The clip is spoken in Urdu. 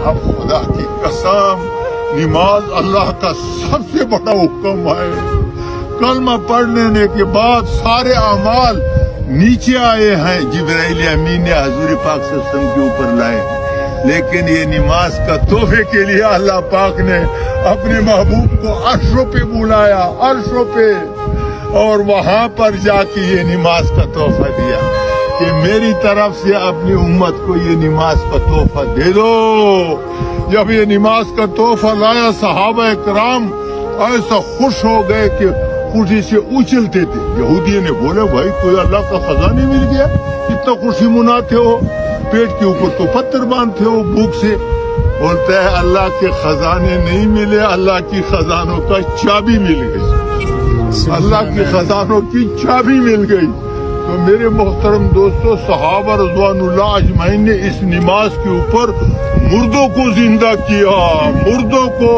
اب خدا کی قسم نماز اللہ کا سب سے بڑا حکم ہے. کلمہ پڑھنے کے بعد سارے اعمال نیچے آئے ہیں، جبرائیل امین نے حضور پاک صلی اللہ علیہ وسلم کے اوپر لائے، لیکن یہ نماز کا تحفے کے لیے اللہ پاک نے اپنے محبوب کو عرشوں پہ بلایا، عرشوں پہ، اور وہاں پر جا کے یہ نماز کا تحفہ دیا کہ میری طرف سے اپنی امت کو یہ نماز کا تحفہ دے دو. جب یہ نماز کا تحفہ لایا صحابہ کرام ایسا خوش ہو گئے کہ خوشی سے اچھلتے تھے. یہودی نے بولے بھائی کوئی اللہ کا خزانہ مل گیا، اتنا خوشی مناتے ہو، پیٹ کے اوپر تو پتھر باندھتے ہو بھوک سے. بولتا ہے اللہ کے خزانے نہیں ملے، اللہ کی خزانوں کا چابی مل گئی، اللہ کے خزانوں کی چابی مل گئی. تو میرے محترم دوستو، صحابہ رضوان اللہ اجمعین نے اس نماز کے اوپر مردوں کو زندہ کیا، مردوں کو.